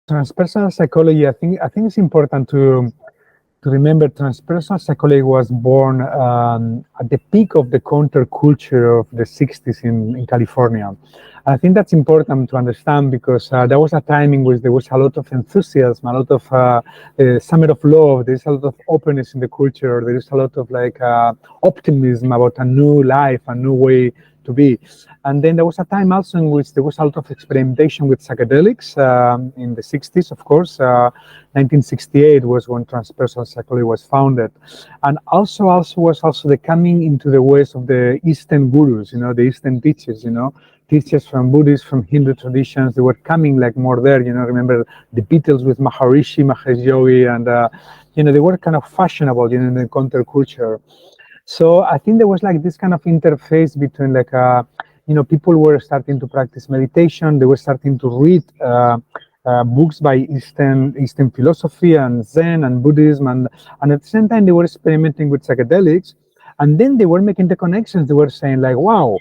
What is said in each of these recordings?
Transpersonal psychology, I think it's important to remember transpersonal psychology was born at the peak of the counterculture of the 60s in California. I think that's important to understand because there was a time in which there was a lot of enthusiasm, a lot of summer of love, there's a lot of openness in the culture, there is a lot of optimism about a new life, a new way to be. And then there was a time also in which there was a lot of experimentation with psychedelics in the 60s, of course. 1968 was when transpersonal psychology was founded. And also was also the coming into the ways of the Eastern gurus, the Eastern teachers, teachers from Buddhist, from Hindu traditions. They were coming more there, remember the Beatles with Maharishi Mahesh Yogi, and, they were kind of fashionable, in the counterculture. So I think there was this kind of interface between people were starting to practice meditation. They were starting to read books by Eastern philosophy and Zen and Buddhism, and at the same time they were experimenting with psychedelics, and then they were making the connections. They were saying wow,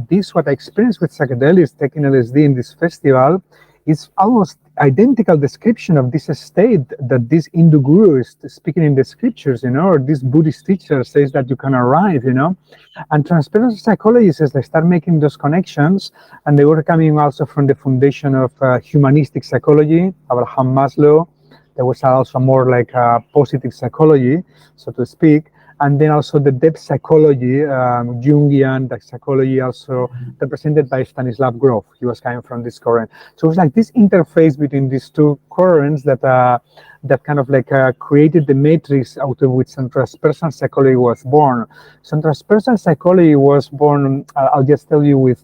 this what I experienced with psychedelics, taking LSD in this festival, is almost identical description of this state that this Hindu guru is speaking in the scriptures, or this Buddhist teacher says that you can arrive, And transpersonal psychologists, they start making those connections, and they were coming also from the foundation of humanistic psychology, Abraham Maslow. There was also more positive psychology, so to speak. And then also the depth psychology, Jungian psychology, also represented by Stanislav Grof. He was coming from this current. So it was this interface between these two currents that kind of created the matrix out of which transpersonal psychology was born. So transpersonal psychology was born, I'll just tell you with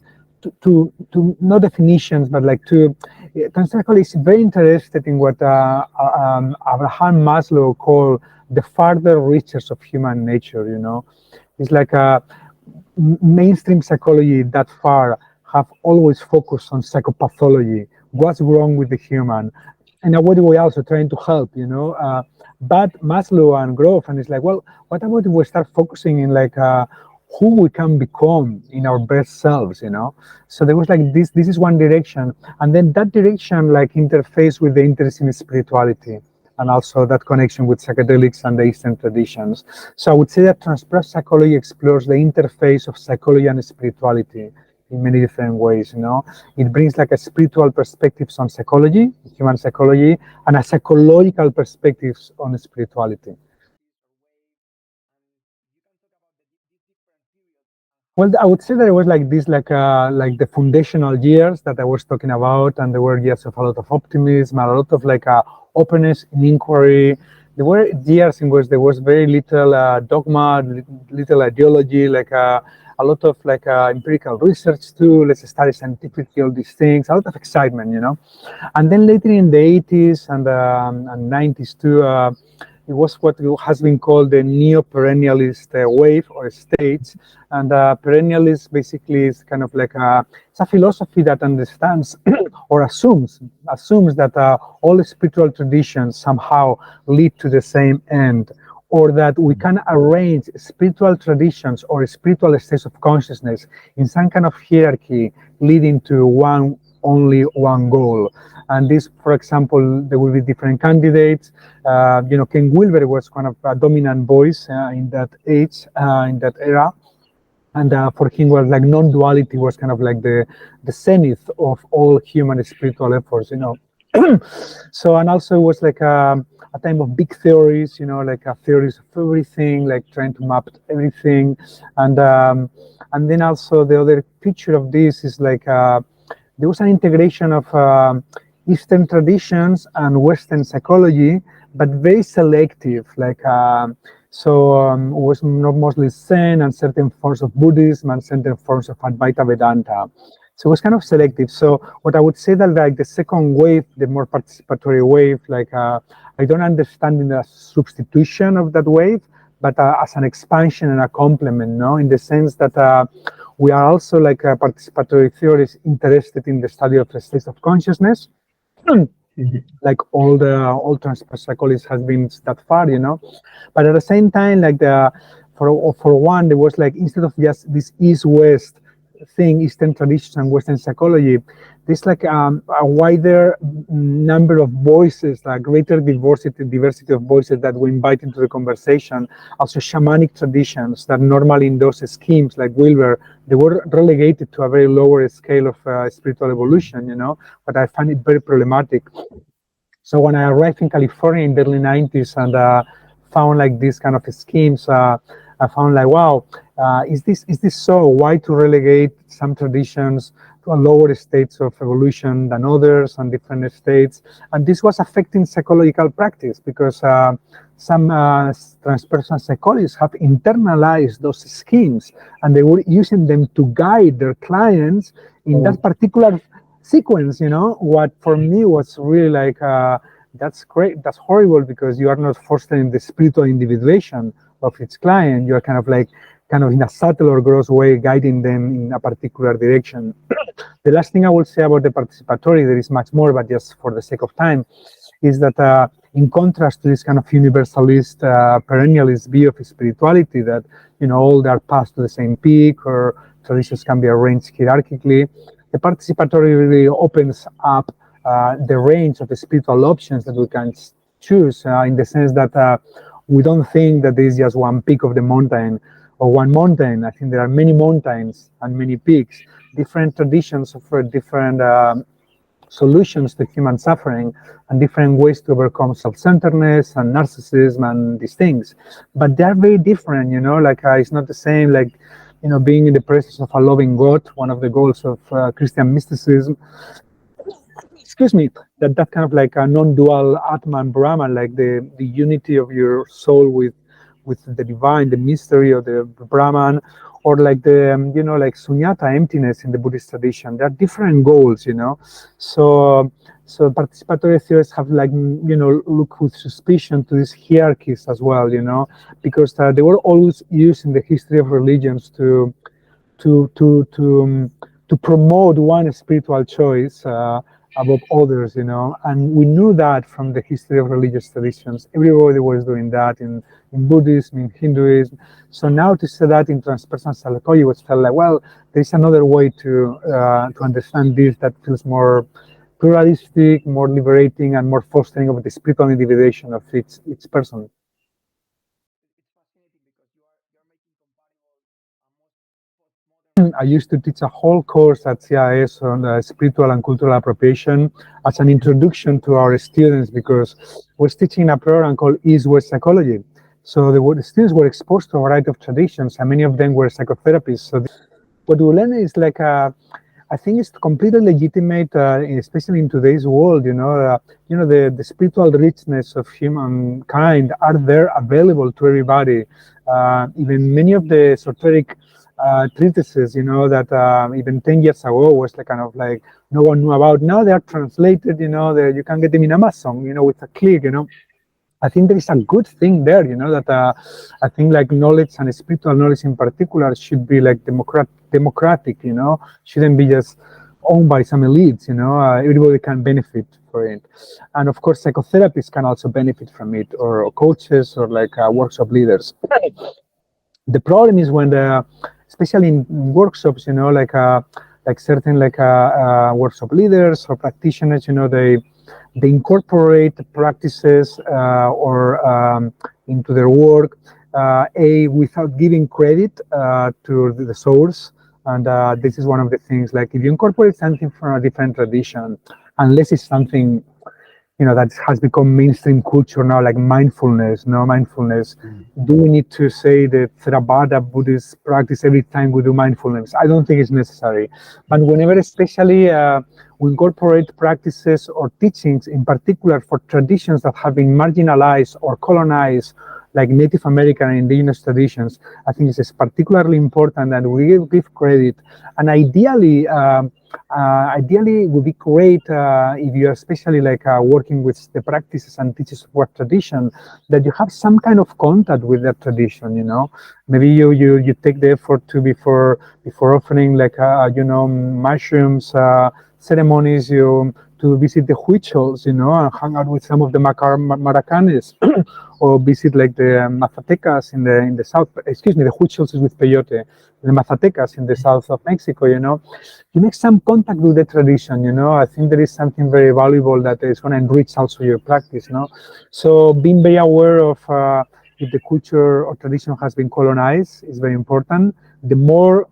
two no definitions, but two. Transpersonal psychology is very interested in what Abraham Maslow called the further reaches of human nature. It's mainstream psychology that far have always focused on psychopathology, what's wrong with the human, and what do we also trying to help, but Maslow and Grof, and it's well, what about if we start focusing in who we can become in our best selves, So there was this is one direction, and then that direction interface with the interest in spirituality, and also that connection with psychedelics and the Eastern traditions. So I would say that transpersonal psychology explores the interface of psychology and spirituality in many different ways. It brings a spiritual perspectives on psychology, human psychology, and a psychological perspectives on spirituality. Well, I would say that it was this, the foundational years that I was talking about, and there were years of a lot of optimism, a lot of openness in inquiry. There were years in which there was very little dogma, little ideology, a lot of empirical research too. Let's study scientifically all these things, a lot of excitement, And then later in the 80s and 90s too, it was what has been called the neo-perennialist wave or stage. And perennialist basically is kind of it's a philosophy that understands or assumes that all spiritual traditions somehow lead to the same end, or that we can arrange spiritual traditions or spiritual states of consciousness in some kind of hierarchy leading to only one goal. And this, for example, there will be different candidates. Ken Wilber was kind of a dominant voice in that age, in that era. And for him, was non-duality was kind of the zenith of all human spiritual efforts, So, and also it was a time of big theories, theories of everything, trying to map everything. And then also the other picture of this is there was an integration of Eastern traditions and Western psychology, but very selective. It was mostly Zen and certain forms of Buddhism and certain forms of Advaita Vedanta. So it was kind of selective. So what I would say that the second wave, the more participatory wave, I don't understand in a substitution of that wave, but as an expansion and a complement, in the sense that we are also participatory theorists interested in the study of the states of consciousness. All transpersonal psychology has been that far, But at the same time, for one, there was instead of just this east-west thing, Eastern traditions and Western psychology, there's like a wider number of voices, like greater diversity of voices that we invite into the conversation. Also, shamanic traditions that normally in those schemes, like Wilber, they were relegated to a very lower scale of spiritual evolution, but I find it very problematic. So when I arrived in California in the early 90s and found like these kind of schemes, I found like, wow, is this so? Why to relegate some traditions to a lower states of evolution than others and different states? And this was affecting psychological practice because some transpersonal psychologists have internalized those schemes and they were using them to guide their clients in that particular sequence. What for me was really like, that's great, that's horrible, because you are not fostering the spiritual individuation of its client. You are kind of in a subtle or gross way guiding them in a particular direction. The last thing I will say about the participatory, there is much more, but just for the sake of time, is that in contrast to this kind of universalist, perennialist view of spirituality, that all are passed to the same peak or traditions can be arranged hierarchically, the participatory really opens up the range of the spiritual options that we can choose, in the sense that we don't think that there is just one peak of the mountain or one mountain. I think there are many mountains and many peaks, different traditions offer different solutions to human suffering and different ways to overcome self-centeredness and narcissism and these things. But they're very different, like it's not the same, like, being in the presence of a loving God, one of the goals of Christian mysticism. Excuse me, that kind of like a non-dual Atman Brahman, like the unity of your soul with the divine, the mystery of the Brahman, or like the like sunyata, emptiness in the Buddhist tradition. There are different goals, So participatory theorists have like look with suspicion to these hierarchies as well, because they were always used in the history of religions to promote one spiritual choice above others, and we knew that from the history of religious traditions. Everybody was doing that in Buddhism, in Hinduism. So now to say that in transpersonal psychology was felt like, well, there's another way to understand this that feels more pluralistic, more liberating, and more fostering of the spiritual individuation of each person. I used to teach a whole course at CIS on spiritual and cultural appropriation as an introduction to our students, because we're teaching a program called East-West Psychology. So the students were exposed to a variety of traditions, and many of them were psychotherapists. So what we learn is like, I think it's completely legitimate, especially in today's world. The spiritual richness of humankind are there, available to everybody. Even many of the esoteric treatises, that even 10 years ago was like kind of like no one knew about. Now they are translated, you can get them in Amazon, with a click, I think there is a good thing there, that I think like knowledge, and spiritual knowledge in particular, should be like democratic, shouldn't be just owned by some elites, everybody can benefit for it. And of course, psychotherapists can also benefit from it, or coaches, or like workshop leaders. The problem is when especially in workshops, like certain workshop leaders or practitioners, they incorporate practices or into their work without giving credit to the source. And this is one of the things, like if you incorporate something from a different tradition, unless it's something that has become mainstream culture now, like mindfulness. Do we need to say the Theravada Buddhist practice every time we do mindfulness? I don't think it's necessary. But whenever, especially, we incorporate practices or teachings, in particular for traditions that have been marginalized or colonized, like Native American and indigenous traditions, I think it's particularly important that we give credit. And ideally, it would be great if you are especially working with the practices and teachings of what tradition, that you have some kind of contact with that tradition. Maybe you take the effort to before offering mushrooms ceremonies, you to visit the huichols, and hang out with some of the maracanes, or visit like the mazatecas in the south. Excuse me, the huichols is with peyote. The mazatecas in the south of Mexico, you make some contact with the tradition. I think there is something very valuable that is going to enrich also your practice. So being very aware of if the culture or tradition has been colonized is very important. The more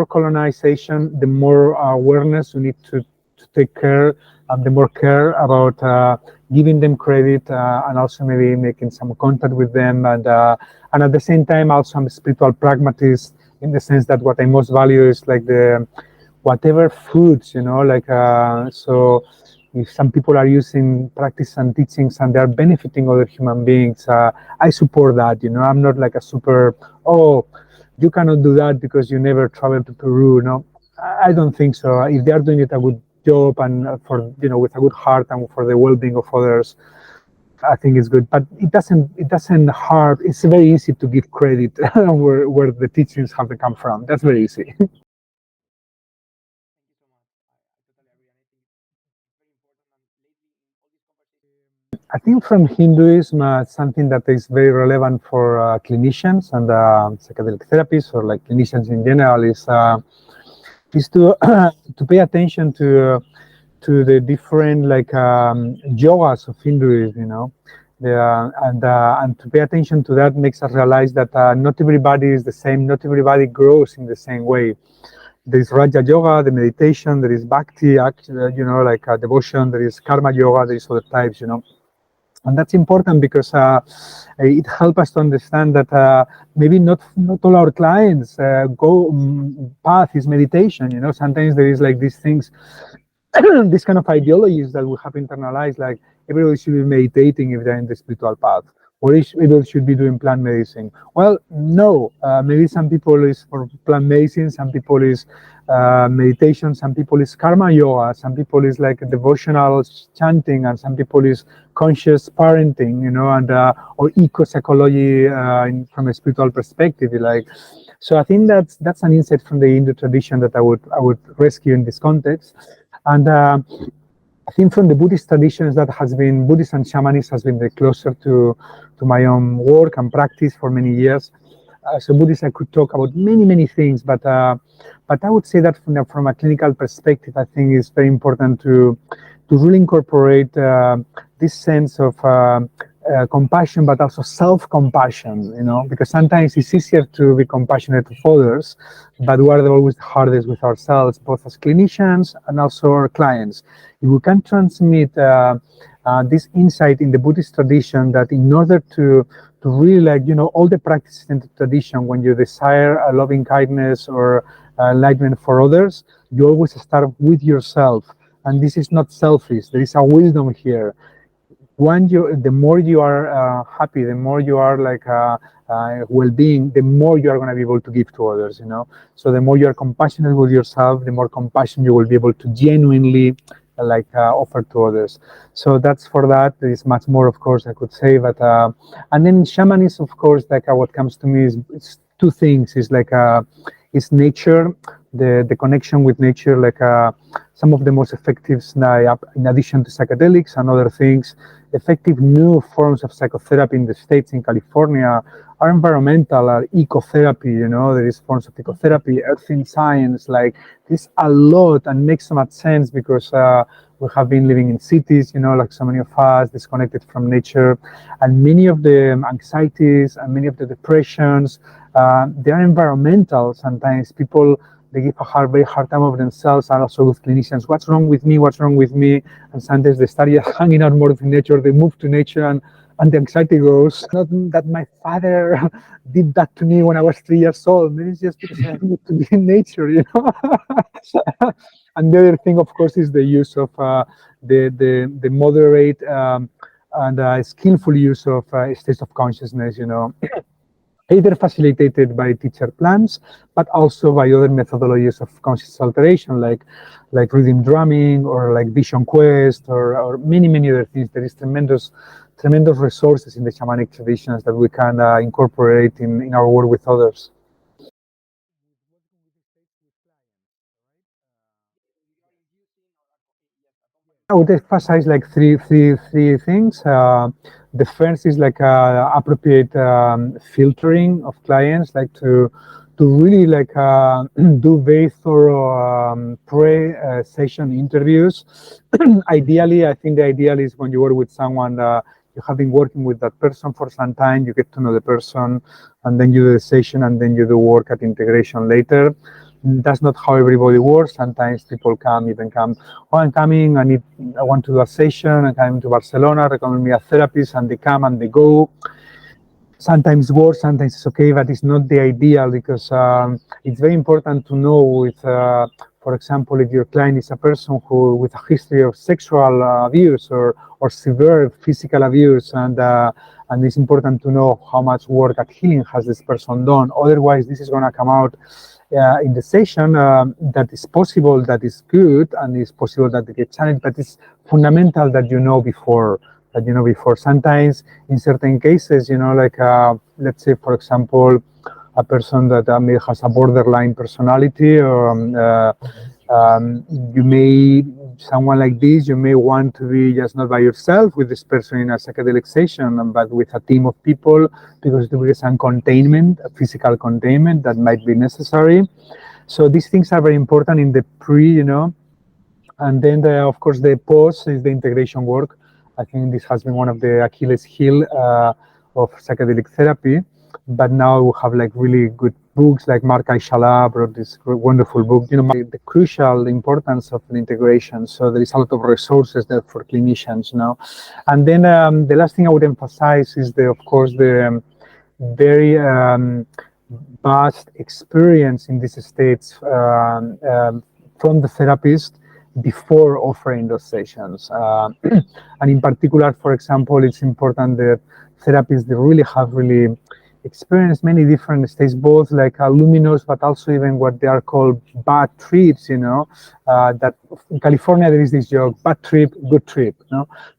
colonization, the more awareness you need to take care, and the more care about giving them credit, and also maybe making some contact with them, and at the same time also I'm a spiritual pragmatist in the sense that what I most value is like the whatever foods, like so if some people are using practice and teachings and they're benefiting other human beings, I support that. I'm not like a super, oh, you cannot do that because you never traveled to Peru. No, I don't think so. If they are doing it a good job and for with a good heart and for the well-being of others, I think it's good. But it doesn't hurt. It's very easy to give credit where the teachings have come from. That's very easy. I think from Hinduism, something that is very relevant for clinicians and psychedelic therapists or like clinicians in general is to to pay attention to the different like yogas of Hinduism, and to pay attention to that makes us realize that not everybody is the same, not everybody grows in the same way. There is Raja Yoga, the meditation, there is Bhakti, like devotion, there is Karma Yoga, there is other types, and that's important because it helps us to understand that maybe not all our clients go path is meditation. Sometimes there is like these things, these kind of ideologies that we have internalized, like everybody should be meditating if they're in the spiritual path, or everybody should be doing plant medicine. Well, no, maybe some people is for plant medicine, some people is meditation, some people is karma yoga, some people is like devotional chanting, and some people is conscious parenting, and or eco psychology from a spiritual perspective, like. So I think that's an insight from the Hindu tradition that I would rescue in this context. And I think from the Buddhist traditions that has been Buddhist and shamanism has been the closer to my own work and practice for many years. So Buddhist, I could talk about many things, but I would say that from a clinical perspective, I think it's very important to really incorporate this sense of compassion, but also self-compassion, because sometimes it's easier to be compassionate with others, but we are always the hardest with ourselves, both as clinicians and also our clients. If we can transmit this insight in the Buddhist tradition, that in order to really all the practices in the tradition, when you desire a loving kindness or enlightenment for others, you always start with yourself. And this is not selfish. There is a wisdom here. The more you are happy, the more you are like well-being, the more you are going to be able to give to others. So the more you are compassionate with yourself, the more compassion you will be able to genuinely offer to others. So that's for that. There is much more, of course, I could say, but and then shamanism, of course, like what comes to me is it's two things. Is like is nature, the connection with nature, like some of the most effective, in addition to psychedelics and other things, effective new forms of psychotherapy in the States, in California, are environmental, are ecotherapy. There is forms of ecotherapy, earthing science, like this a lot, and makes so much sense because we have been living in cities, like so many of us, disconnected from nature, and many of the anxieties and many of the depressions, they are environmental. Sometimes people, they give a very hard time of themselves, and also with clinicians. What's wrong with me? What's wrong with me? And sometimes they start hanging out more with nature. They move to nature, and the anxiety goes. Not that my father did that to me when I was 3 years old. Maybe it's just because I need to be in nature. And the other thing, of course, is the use of the moderate and skillful use of states of consciousness. Either facilitated by teacher plans, but also by other methodologies of conscious alteration, like rhythm drumming or like vision quest or many other things. There is tremendous resources in the shamanic traditions that we can incorporate in our work with others. I would emphasize like three things. The first is like appropriate filtering of clients, like to really like do very thorough pre-session interviews. Ideally, I think the ideal is when you work with someone, you have been working with that person for some time, you get to know the person, and then you do the session, and then you do work at integration later. That's not how everybody works. Sometimes people come, oh, I'm coming, I want to do a session, I'm coming to Barcelona, recommend me a therapist, and they come and they go. Sometimes works, sometimes it's okay, but it's not the ideal, because it's very important to know with, for example, if your client is a person who with a history of sexual abuse or severe physical abuse, and it's important to know how much work at healing has this person done. Otherwise, this is going to come out in the session, that is possible, that is good, and it's possible that they get challenged, but it's fundamental that you know before. Sometimes in certain cases, like let's say, for example, a person that has a borderline personality, or you may, someone like this, you may want to be just not by yourself with this person in a psychedelic session, but with a team of people, because there is some containment, a physical containment that might be necessary. So these things are very important in the and then of course the post is the integration work. I think this has been one of the Achilles heel of psychedelic therapy. But now we have like really good books, like Mark Aishala wrote this wonderful book, the crucial importance of the integration. So there is a lot of resources there for clinicians now. And then the last thing I would emphasize is of course, the very vast experience in these states from the therapist before offering those sessions. And in particular, for example, it's important that therapists, they really have experienced many different states, both like luminous, but also even what they are called bad trips, that in California there is this joke, bad trip, good trip,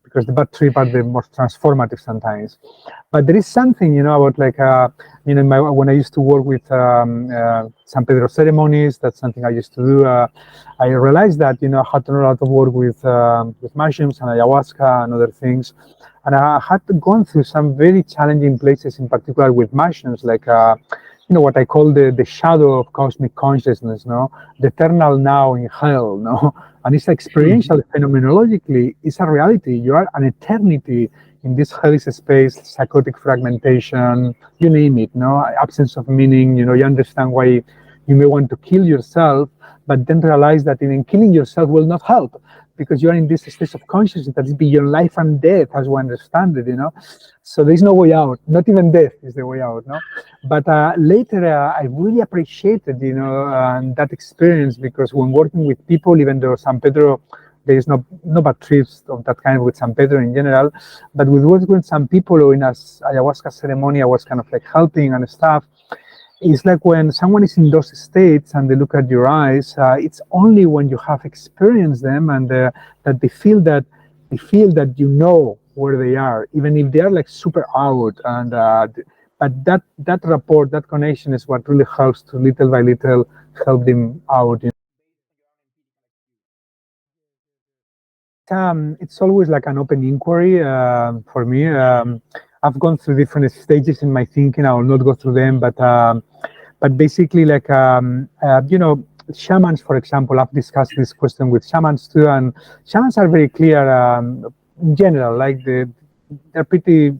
because the bad trip are the most transformative sometimes. But there is something, about like, when I used to work with San Pedro ceremonies, that's something I used to do. I realized that, I had to do a lot of work with mushrooms and ayahuasca and other things. And I had gone through some very challenging places, in particular with mushrooms, like, what I call the shadow of cosmic consciousness, the eternal now in hell, And it's experiential, phenomenologically, it's a reality. You are an eternity in this hellish space, psychotic fragmentation, you name it, absence of meaning, you understand why you may want to kill yourself, but then realize that even killing yourself will not help, because you are in this state of consciousness that is beyond life and death, as we understand it, So there is no way out. Not even death is the way out, But later, I really appreciated, that experience, because when working with people, even though San Pedro, there is no bad trips of that kind with San Pedro in general, but with working with some people, or in a ayahuasca ceremony, I was kind of like helping and stuff. It's like when someone is in those states and they look at your eyes, it's only when you have experienced them and that they feel that where they are, even if they are like super out. And but that rapport, that connection is what really helps to little by little help them out. It's always like an open inquiry for me. I've gone through different stages in my thinking. I will not go through them, but basically, like shamans, for example, I've discussed this question with shamans too, and shamans are very clear in general. Like they're pretty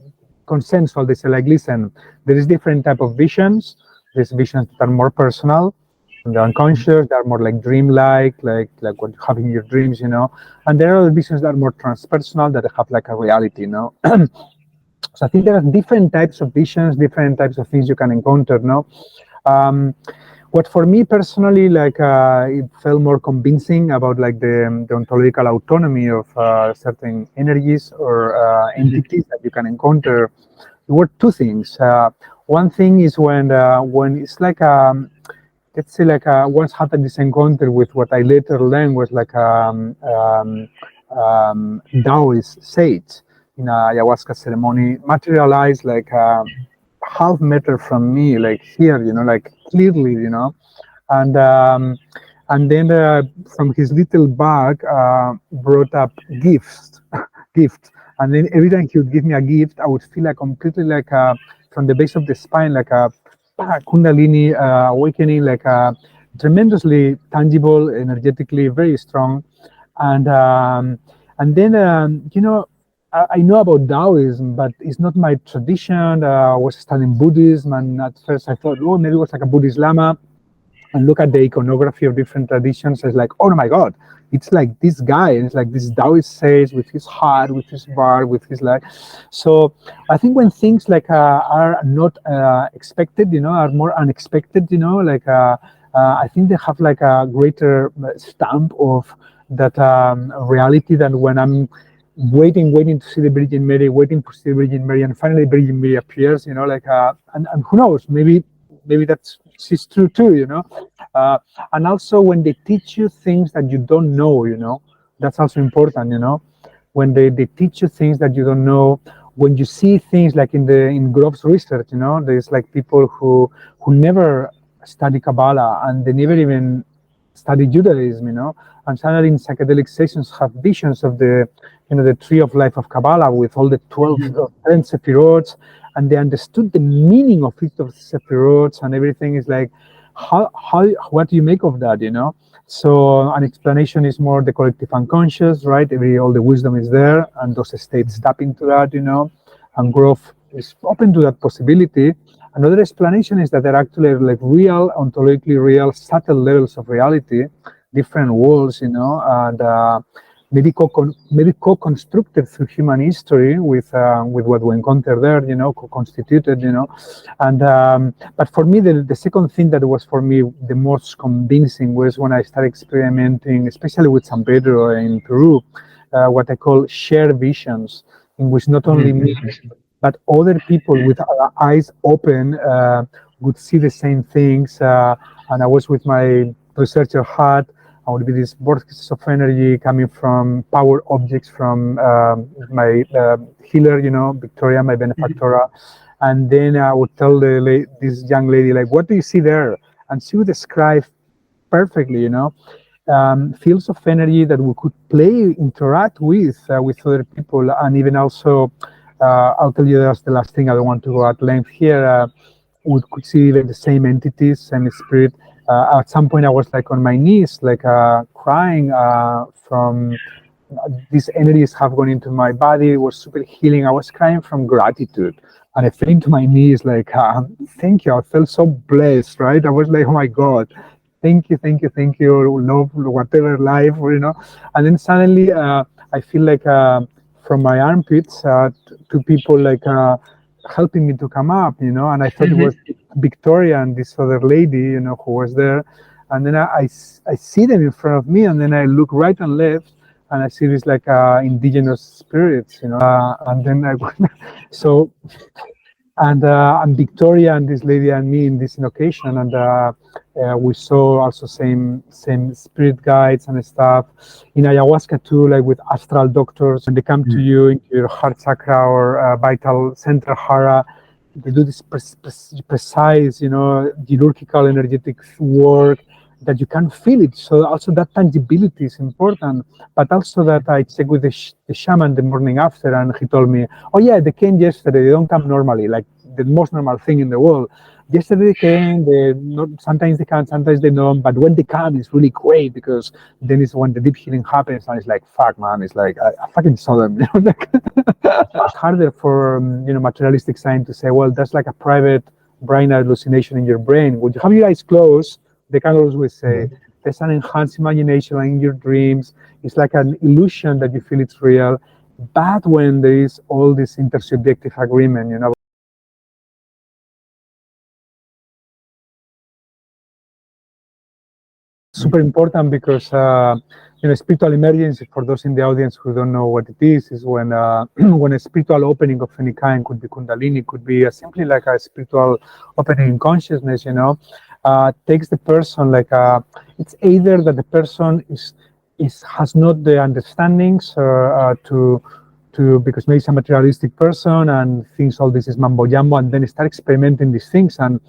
consensual. They say, like, listen, there is different type of visions. There's visions that are more personal, and the unconscious, that are more like dreamlike, like what you have in your dreams, And there are other visions that are more transpersonal, that have like a reality, So I think there are different types of visions, different types of things you can encounter, What for me personally, like it felt more convincing about like the ontological autonomy of certain energies or entities that you can encounter. There were two things. One thing is when it's like let's say like once had this encounter with what I later learned was like Taoist sage in a ayahuasca ceremony materialized like half meter from me, like here, like clearly, and and then from his little bag brought up gifts, gifts. And then every time he would give me a gift, I would feel like completely like from the base of the spine, like a kundalini awakening, like a tremendously tangible, energetically very strong. And then I know about Taoism, but it's not my tradition. I was studying Buddhism, and at first I thought, oh, maybe it was like a Buddhist Lama. And look at the iconography of different traditions. It's like, oh my God, it's like this guy. It's like this Taoist sage with his heart, with his bar, with his like. So I think when things like are not expected, are more unexpected, I think they have like a greater stamp of that reality than when I'm waiting to see the Virgin Mary, waiting to see the Virgin Mary, and finally Virgin Mary appears, and who knows, maybe that's she's true too, and also when they teach you things that you don't know, that's also important, when they teach you things that you don't know, when you see things like in Grove's research, there's like people who never study Kabbalah and they never even study Judaism, and suddenly in psychedelic sessions have visions of the tree of life of Kabbalah with all the 12 10 sephirots, and they understood the meaning of each of the sephirots and everything. Is like, how what do you make of that, So an explanation is more the collective unconscious, right? All the wisdom is there, and those states tap into that, and Grove is open to that possibility. Another explanation is that they're actually like real, ontologically real, subtle levels of reality, different worlds, and maybe co-constructed through human history with what we encounter there, co-constituted, and but for me, the second thing that was for me the most convincing was when I started experimenting, especially with San Pedro in Peru, what I call shared visions, in which not only me but other people with eyes open would see the same things. And I was with my researcher hat. I would be these vortices of energy coming from power objects from my healer, Victoria, my benefactora. And then I would tell this young lady, like, what do you see there? And she would describe perfectly, fields of energy that we could interact with other people, and even also, I'll tell you that's the last thing. I don't want to go at length here. We could see even the same entities, same spirit. At some point, I was like on my knees, like crying from these energies have gone into my body. It was super healing. I was crying from gratitude, and I fell into my knees, like, thank you. I felt so blessed, right? I was like, oh my God. Thank you, love, whatever, life, And then suddenly, I feel like from my armpits, two people like helping me to come up, and I thought it was Victoria and this other lady, who was there. And then I see them in front of me, and then I look right and left, and I see these like indigenous spirits, and then so. And Victoria and this lady and me in this occasion, and we saw also same spirit guides and stuff. In ayahuasca too, like with astral doctors, when they come to you into your heart chakra or vital center hara, they do this precise, chirurgical energetic work that you can feel it. So also that tangibility is important, but also that I checked with the shaman the morning after, and he told me, oh yeah, they came yesterday, they don't come normally, like the most normal thing in the world. Yesterday they came, sometimes they can, sometimes they don't, but when they come, it's really great, because then it's when the deep healing happens, and it's like, fuck man, it's like, I fucking saw them. It's harder for, materialistic science to say, well, that's like a private brain hallucination in your brain. Would you have your eyes closed? They can always say, there's an enhanced imagination in your dreams. It's like an illusion that you feel it's real. But when there is all this intersubjective agreement, super important, because spiritual emergence, for those in the audience who don't know what it is when when a spiritual opening of any kind, could be kundalini, could be simply like a spiritual opening in consciousness, takes the person like it's either that the person has not the understandings to because maybe he's a materialistic person and thinks all this is mambo jumbo, and then start experimenting these things, and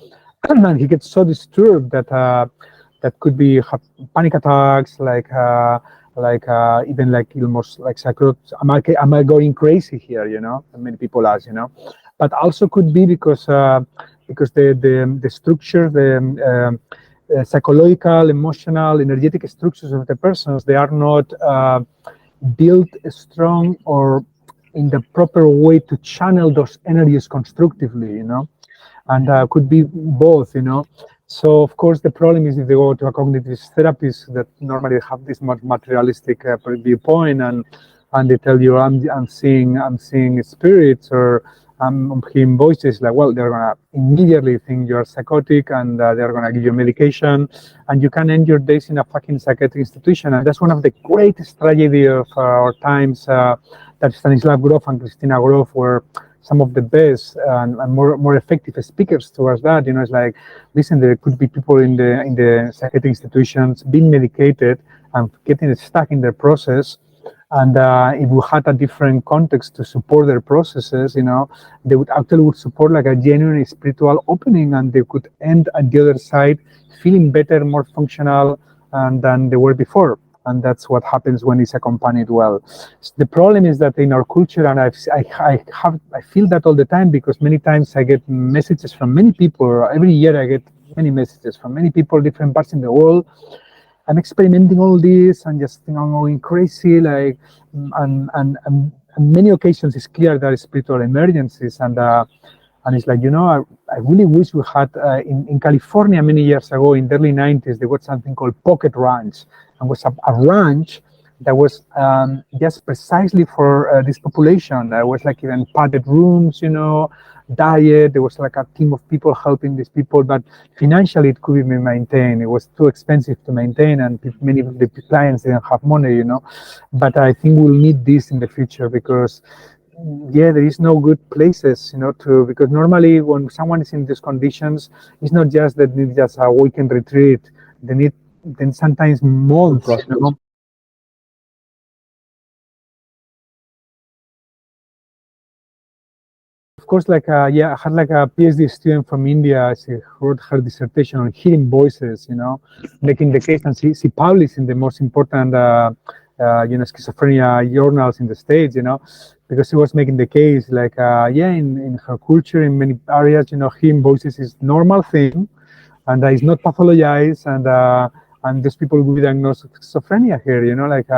and he gets so disturbed that that could be have panic attacks, even like almost like psycho. Am I going crazy here? You know, and many people ask. You know, but also could be because the structure, psychological, emotional, energetic structures of the persons, they are not built strong or in the proper way to channel those energies constructively, you know, and could be both, you know. So of course the problem is if they go to a cognitive therapist that normally have this much materialistic viewpoint, and they tell you I'm seeing spirits, or I'm hearing voices, like, well, they're gonna immediately think you're psychotic, and they're gonna give you medication, and you can end your days in a fucking psychiatric institution. And that's one of the greatest tragedy of our times, that Stanislav Grof and Christina Grof were some of the best and more effective speakers towards that. You know, it's like, listen, there could be people in the psychiatric institutions being medicated and getting stuck in their process. And if we had a different context to support their processes, you know, they would actually would support like a genuine spiritual opening, and they could end at the other side feeling better, more functional, than they were before. And that's what happens when it's accompanied well. So the problem is that in our culture, and I feel that all the time, because many times I get messages from many people. Every year I get many messages from many people, different parts in the world. I'm experimenting all this and just think I'm going crazy, like, and many occasions it's clear there are spiritual emergencies, and it's like, you know, I really wish we had in California many years ago, in the early 90s, there was something called Pocket Ranch, and was a ranch that was just precisely for this population. There was like even padded rooms, you know, diet. There was like a team of people helping these people, but financially it couldn't be maintained. It was too expensive to maintain, and many of the clients didn't have money, you know. But I think we'll need this in the future, because yeah, there is no good places, you know, because normally when someone is in these conditions, it's not just that they need just a weekend retreat. They need then sometimes months, you know. Of course, like yeah, I had like a PhD student from India. She wrote her dissertation on hearing voices, you know, making the case, and she published in the most important you know, schizophrenia journals in the States, you know, because she was making the case, like yeah, in her culture, in many areas, you know, hearing voices is normal thing, and it's not pathologized, and these people will be diagnosed with schizophrenia here, you know, like.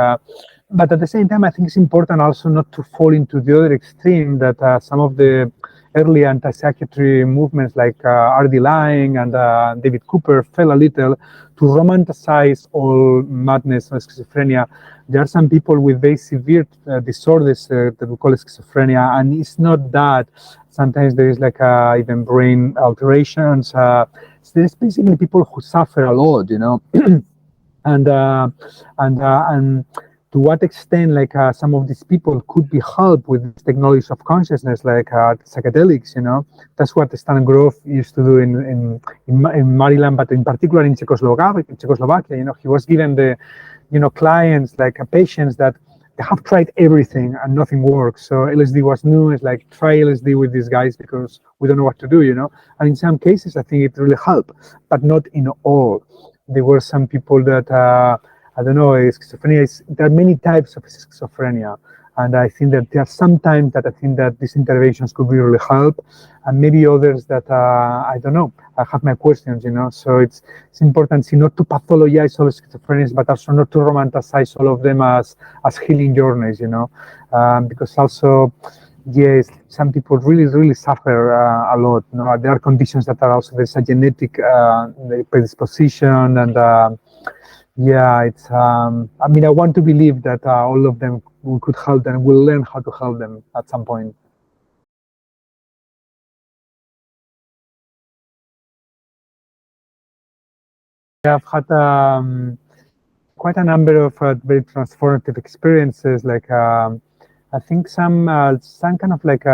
But at the same time, I think it's important also not to fall into the other extreme that some of the early anti-psychiatry movements like R.D. Laing and David Cooper fell a little to romanticize all madness or schizophrenia. There are some people with very severe disorders that we call schizophrenia, and it's not that. Sometimes there is like even brain alterations. So there's basically people who suffer a lot, you know. And to what extent, like some of these people could be helped with this technology of consciousness, like psychedelics, you know. That's what Stan Grof used to do in Maryland, but in particular in Czechoslovakia, you know. He was given the, you know, clients, like patients that they have tried everything and nothing works. So LSD was new. It's like, try LSD with these guys because we don't know what to do, you know. And in some cases, I think it really helped, but not in all. There were some people that I don't know, schizophrenia there are many types of schizophrenia, and I think that there are some times that I think that these interventions could really help, and maybe others that I don't know. I have my questions, you know. So it's important not to pathologize all schizophrenias, but also not to romanticize all of them as healing journeys, you know, because also, yes, some people really suffer a lot. You know, there are conditions that are also, there's a genetic predisposition, and yeah, it's. I mean, I want to believe that all of them we could help them. We'll learn how to help them at some point. I've had quite a number of very transformative experiences. Like I think some kind of like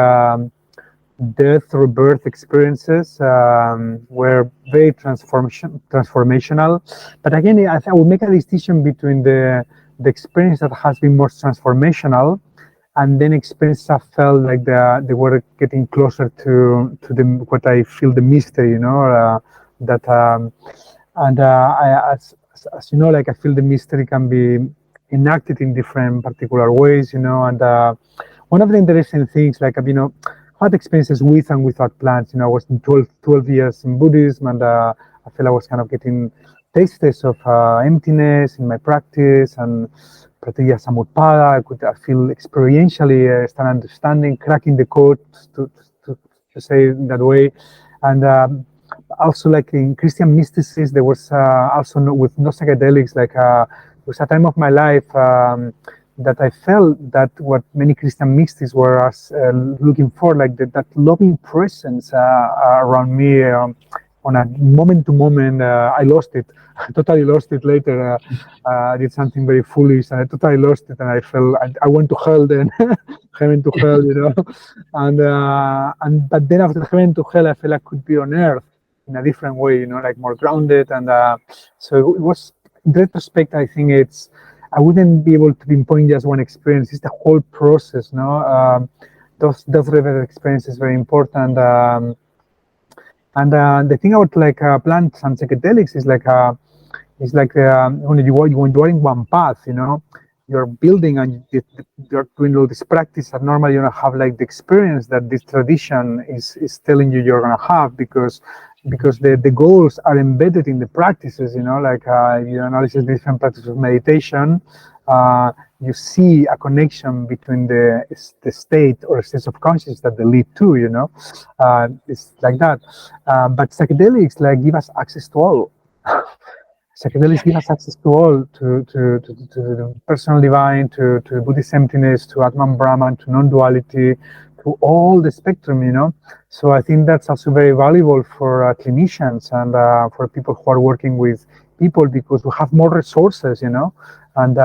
death or birth experiences were very transformational. But again, I would make a distinction between the experience that has been more transformational, and then experience I felt like they were getting closer to the what I feel the mystery, you know, that And as you know, like I feel the mystery can be enacted in different particular ways, and one of the interesting things, like I've, had experiences with and without plants. I was in 12 years in Buddhism, and I feel I was kind of getting tastes of emptiness in my practice, and Pratya Samutpada. I feel experientially start understanding, cracking the code, to, to say it that way. And also, like in Christian mysticism, there was also with no psychedelics, like it was a time of my life that I felt that what many Christian mystics were looking for, like that loving presence around me. On a moment to moment, I lost it. I totally lost it later. I did something very foolish, and I totally lost it, and I felt I went to hell then, heaven to hell, and but then after heaven to hell, I felt I could be on earth in a different way, like more grounded, and so it was. In retrospect, I think I wouldn't be able to pinpoint just one experience. It's the whole process, no. Those river experiences is very important. And the thing about like plants and psychedelics is like when you are in one path, you're building and you're doing all this practice, and normally you don't have like the experience that this tradition is telling you you're gonna have, because the goals are embedded in the practices, like you analyze different practices of meditation, you see a connection between the state or states of consciousness that they lead to, it's like that. But psychedelics like give us access to all. Psychedelics give us access to all, to the personal divine, to Buddhist emptiness, to Atman Brahman, to non-duality, to all the spectrum, So I think that's also very valuable for clinicians and for people who are working with people, because we have more resources, and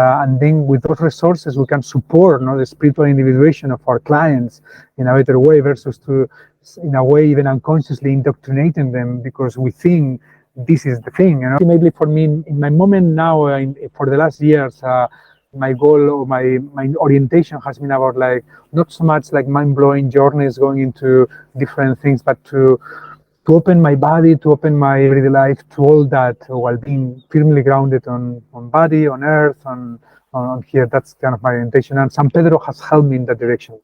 then with those resources we can support, the spiritual individuation of our clients in a better way, versus to, in a way, even unconsciously indoctrinating them because we think this is the thing. Ultimately, for me, in my moment now, for the last years, my goal or my orientation has been about like not so much like mind-blowing journeys going into different things, but to open my body, to open my everyday life to all that, while being firmly grounded on body, on earth, on here. That's kind of my orientation, and San Pedro has helped me in that direction.